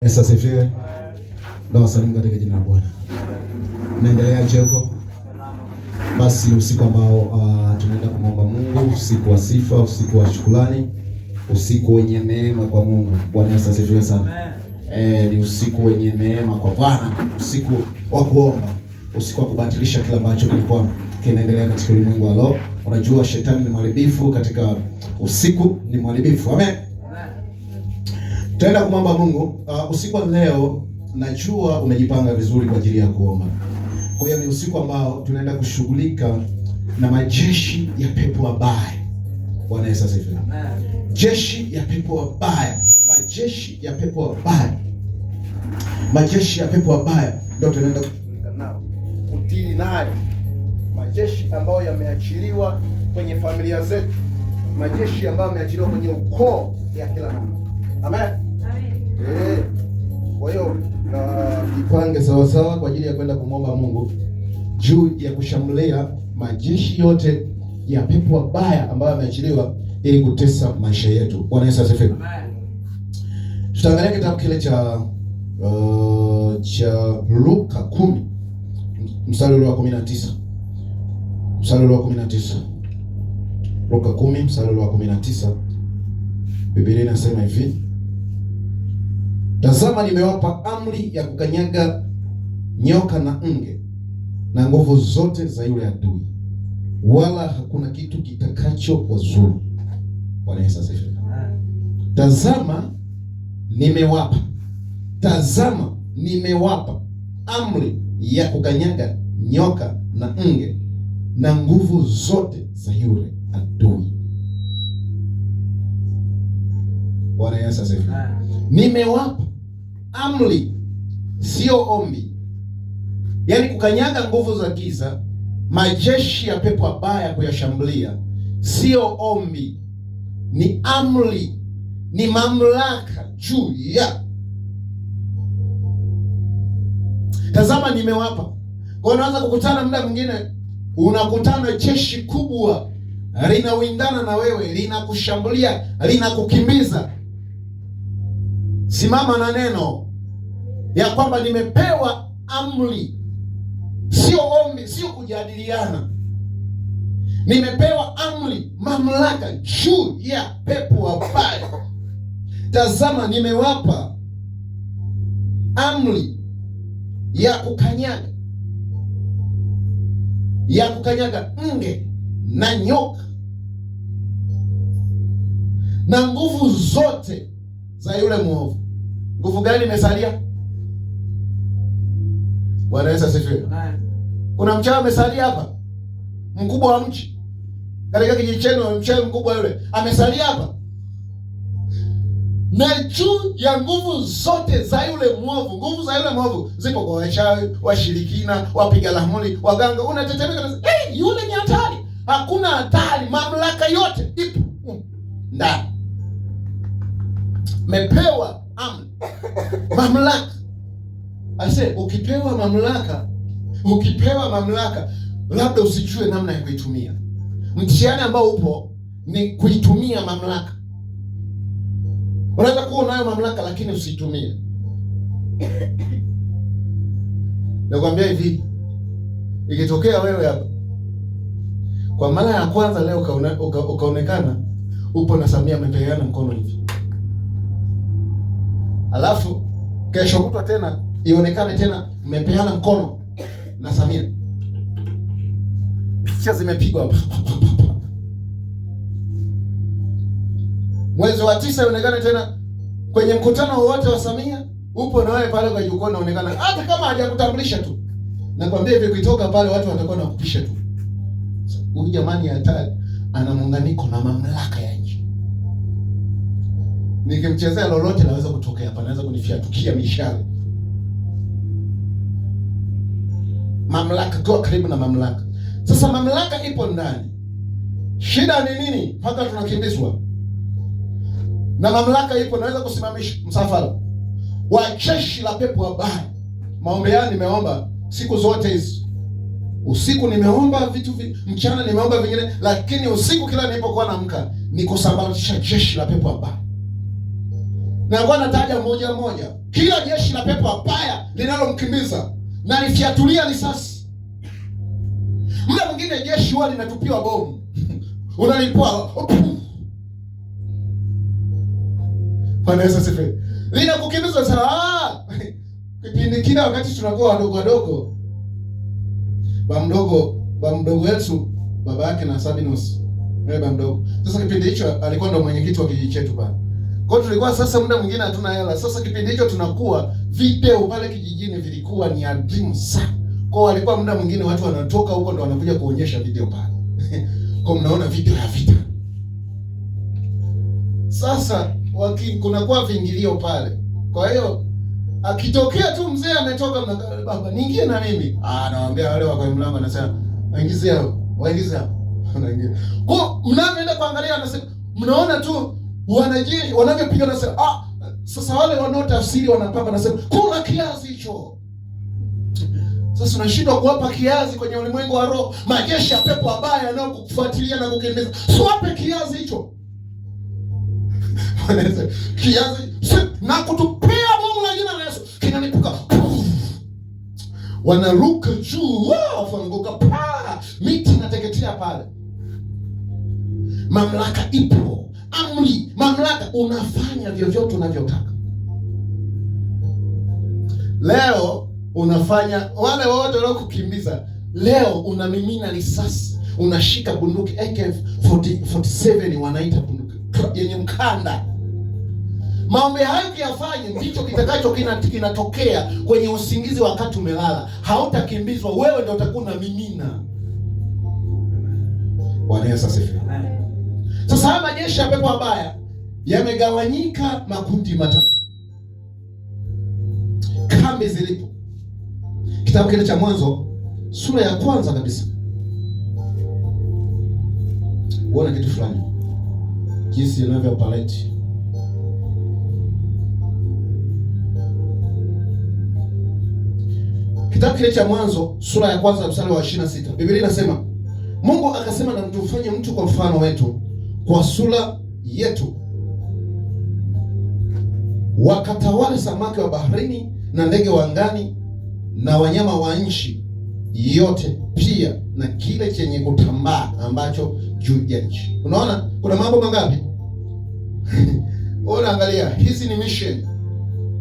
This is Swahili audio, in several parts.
Yesu asifiwe. Ndio wasalimu katika jina la Bwana. Naendelea Jeko. Basi usiku ambao tunaenda kumwomba Mungu, usiku wa sifa, usiku wa shukrani, usiku wenye neema kwa Mungu. Bwana Yesu asifiwe sana. Ni usiku wenye neema kwa Bwana, usiku wa kuomba, usiku wa kubatilisha kila ambacho kilikuwa kinaendelea katika ulimwengu wa roho. Unajua shetani ni mharibifu, katika usiku ni mharibifu. Amen. Tutaenda kumwomba Mungu usiku wa leo. Najua umejipanga vizuri kwa ajili ya kuomba. Kwa hiyo ni usiku ambao tunaenda kushughulika na majeshi ya pepo wabaya. Bwana Yesu asifiwe. Jeshi ya pepo wabaya, majeshi ya pepo wabaya, majeshi ya pepo wabaya ndio tunaenda kushughulika nao, kutili nayo, majeshi ambayo yameachiliwa kwenye familia zetu, majeshi ambayo yameachiliwa kwenye ukoo ya kila namna. Amen. Kwa hiyo jipange sawa sawa kwa ajili ya kwenda kumwomba Mungu juu ya kushambulia majeshi yote ya pepo wabaya ambayo yameachiliwa ili kutesa maisha yetu. Bwana Yesu asifiwe. Tutaangalia kitabu kile cha Luka 10 mstari wa 19. Mstari wa 19. Luka 10 mstari wa 19. Biblia inasema hivi: Tazama, nimewapa amri ya kukanyaga nyoka na nge na nguvu zote za yule adui, wala hakuna kitu kitakacho wazuru. Bwana Yesu asifiwe. Tazama nimewapa amri ya kukanyaga nyoka na nge na nguvu zote za yule adui. Bwana Yesu asifiwe. Nimewapa amri, sio ombi. Yaani kukanyaga nguvu za giza, majeshi ya pepo wabaya kuyashambulia, sio ombi, ni amri, ni mamlaka juu ya. Tazama nimewapa. Kwa unaweza kukutana muda mwingine, unakutana jeshi kubwa linawindana na wewe, linakushambulia, linakukimbiza. Simama na neno ya kwamba nimepewa amri, sio ombi, sio kujadiliana. Nimepewa amri, mamlaka juu ya pepo wabaya. Tazama nimewapa amri ya kukanyaga nge na nyoka na nguvu zote za yule mwovu. Nguvu gani imesalia? Bwana Yesu asifiwe. Kuna mchawi amesalia hapa, mkubwa wa mchi katika kijiji chenu, mchawi mkubwa yule amesalia hapa. Na juu ya nguvu zote za yule mwovu, nguvu za yule mwovu zipo kwa wachawi, washirikina, wapiga ramli, waganga. Unatetemeka na yule ni hatari. Hakuna hatari, mamlaka yote ipo ndani. Mepewa amri, mamlaka. Ase, ukipewa mamlaka, labda usijue namna ya kuitumia. Mtihani ambao upo ni kuitumia mamlaka. Unaweza kuwa unayo mamlaka lakini usitumie. Nakwambia hivi, ikitokea wewe hapa kwa mara ya kwanza leo ukaonekana upo na Samia amepeana mkono hivi, alafu kesho kutwa tena ionekane tena mmepeana mkono na Samia, picha zimepigwa hapa. Mwezi wa 9 ionekane tena kwenye mkutano wowote wa Samia upo na wewe pale kwa jukwaa, unaonekana hata kama hajakutambulisha tu. Nakwambia hivi, ukitoka pale watu watakuwa wanakupisha tu. Huyu jamani hatari, ana muunganiko na mamlaka ya nchi. Nikimchezea lolote naweza kutokea hapa, naweza kunifiatukia mishale. Mamlaka, kwa karibu na mamlaka. Sasa mamlaka ipo ndani. Shida ni nini? Mpaka tunakimbizwa. Na mamlaka ipo, naweza kusimamisha msafara wa jeshi la pepo wabaya. Maombi yangu nimeomba siku zote hizi. Usiku nimeomba vitu mchana nimeomba vingine, lakini usiku kila nilipokuwa naamka ni kusambaratisha jeshi la pepo wabaya. na kwa nataja moja moja kila jeshi la pepo wabaya linalomkimbiza na lifiatulia risasi. Muda mwingine jeshi huwa linatupiwa bomu unalipua Bwana sifa. Linakukimbiza sana. Kipindi kile wakati tunakuwa wadogo wadogo, ba mdogo Yesu baba yake na Sabinus ba mdogo. Sasa kipindi hicho alikuwa ndo mwenyekiti wa kijiji chetu pale. Kwa hiyo tulikuwa sasa muda mwingine hatuna hela. Sasa kipindi hicho tunakuwa video pale kijijini vilikuwa ni adhimu sana. Kwa hiyo walikuwa muda mwingine watu wanatoka huko ndo wanakuja kuonyesha video pale. Kwa mnaona video ya vita. Sasa kunakuwa viingilio pale. Kwa hiyo akitokea tu mzee ametoka baba niingie na mimi. Nawaambia wale wako mlango anasema waingize hao. Anaingia. Kwa mnaenda kuangalia anasema mnaona tu wanajeshi wanavyopiga nasema sasa wale wanaotafsiri wanapanga nasema kuna kiazi hicho. Sasa unashindwa kuwapa kiazi kwenye ulimwengu wa roho. Majeshi ya pepo wabaya yanayokufuatilia na kukimbiza. Siwape kiazi hicho. Kiazi na kutupia bomu la jina la Yesu kinanipuka. Wanaruka juu, wafanguka miti inateketea pale. Mamlaka ipo. Amri, mamlaka, unafanya vyovyote unavyotaka. Leo unafanya wale wote waliokukimbiza. Leo unamimina risasi, unashika bunduki AK47 wanaita bunduki yenye mkanda. Maombi hayo kiyafanye ndicho kitakacho kinatokea kwenye usingizi wakati umelala. Hautakimbizwa, wewe ndio utakuwa unamimina. Bwana Yesu asifiwe. Sasa haya majeshi ya pepo wabaya yamegawanyika makundi matatu. Kambi zilipo. Kitabu kile cha Mwanzo sura ya kwanza kabisa. Uone kitu fulani. Jinsi inavyoparate. Kitabu kile cha Mwanzo sura ya kwanza mstari wa 26. Biblia inasema, Mungu akasema na tumfanye mtu kwa mfano wetu, kwa sura yetu, wakatawale samaki wa baharini na ndege wa angani na wanyama wa nchi yote, pia na kile chenye kutambaa ambacho juu ya nchi. Unaona kuna mambo mangapi? Unaangalia, hizi ni mission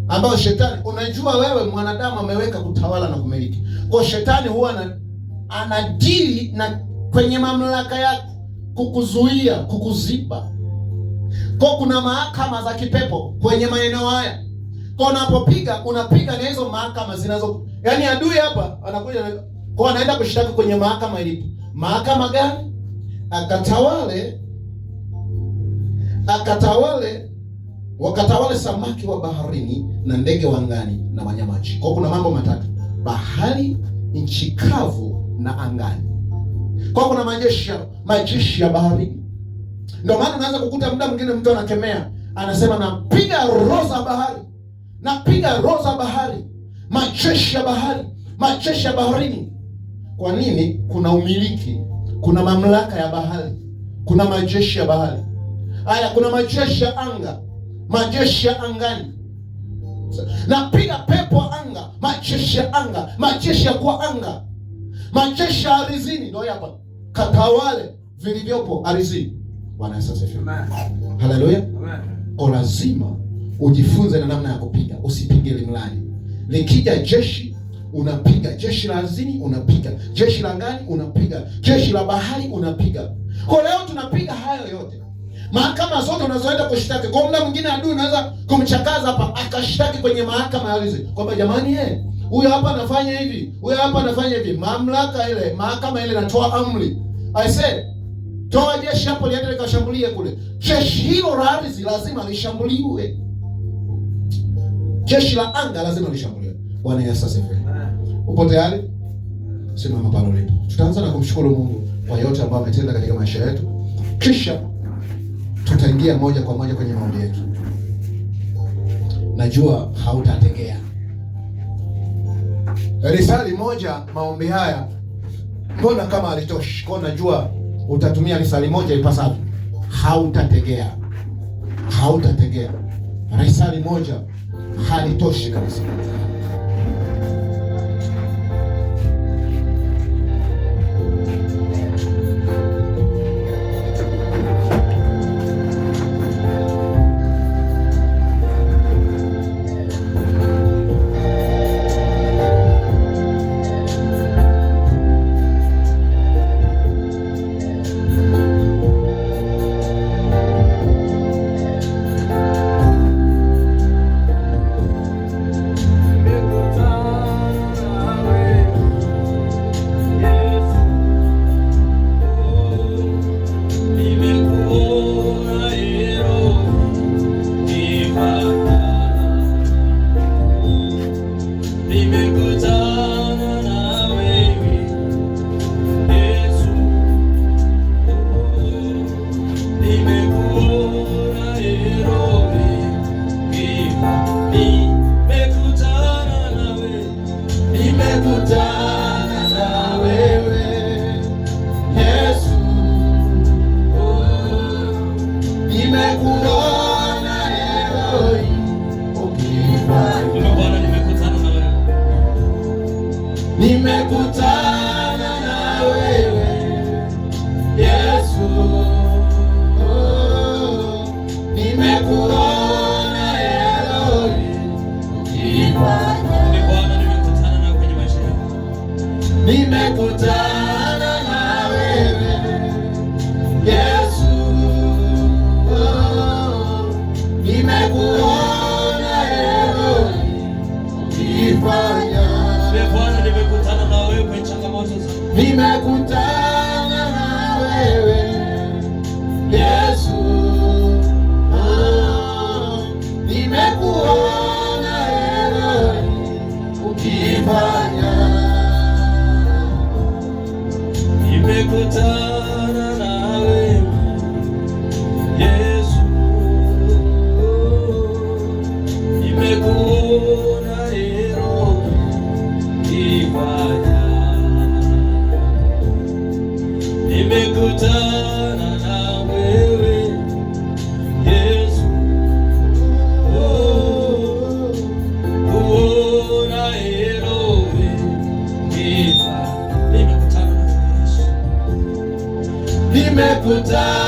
ambayo shetani, unajua wewe mwanadamu ameweka kutawala na kumiliki. Kwa shetani huwa anadili na kwenye mamlaka yake kukuzuia, kukuziba. Kwa kuna mahakama za kipepo kwenye maeneo haya. Kwa unapiga na hizo mahakama zinazo, yaani adui hapa anakuja kwa anaenda kushtaki kwenye mahakama ilipo. Mahakama gani? Wakatawale samaki wa baharini na ndege wa angani na wanyama nchi. Kwa kuna mambo matatu: bahari, nchi kavu na angani. Kwa kuna majeshi ya baharini. Ndio maana unaanza kukuta muda mwingine mtu anakemea, anasema napiga roho za bahari. Napiga roho za bahari. Majeshi ya bahari, majeshi ya baharini. Kwa nini? Kuna umiliki, kuna mamlaka ya bahari, kuna majeshi ya bahari. Haya, kuna majeshi ya anga, majeshi ya angani. Napiga pepo anga, majeshi ya anga, majeshi ya kwa anga, majeshi ya ardhini. Ndio hapa katawale vilivyopo ardhini. Bwana Yesu asifiwe. Amen. Haleluya. Amen. Kwa lazima ujifunze na namna ya kupiga, usipige limlani. Likija jeshi unapiga, jeshi la ardhini unapiga, jeshi la angani unapiga, jeshi la bahari unapiga. Kwa leo tunapiga hayo yote. Mahakama zote unazoenda kushtaki. Kwa muda mwingine adui unaweza kumchakaza hapa akashtaki kwenye mahakama ya ardhi. Kwamba jamani huyo hapa anafanya hivi, huyo hapa anafanya hivi. Mamlaka ile, mahakama ile inatoa amri. I said, toa jeshi hapo liende likashambulie kule. Jeshi hilo la ardhi lazima lishambuliwe. Jeshi la anga lazima lishambuliwe. Bwana Yesu asifiwe. Upo tayari? Simama pale ulipo. Tutaanza na kumshukuru Mungu kwa yote ambayo ametenda katika maisha yetu. Kisha tutaingia moja kwa moja kwenye maombi yetu. Najua hautategea. Risali moja maombi haya mbona kama alitoshi. Kwa najua utatumia risali moja ipasavyo. Hautategea. Hautategea. Risali moja halitoshi kabisa. Nimekutana na wewe Yesu, nimekuona Eloi ukifanya. Bwana, nimekutana na kwenye maisha yangu, nimekutana na wewe Yesu, nimekuona Eloi ukifanya. Bwana, nimekutana na wewe kwenye changamoto zangu, nimekutana na wewe Yesu, nimekuona Eloi ukifanya. Nimekutana na wewe Yesu, nimekuona Eloi ukifanya. Nimekutana na wewe Yesu, kuona Eloi ukifanya. Nimekutana na Yesu, nimekutana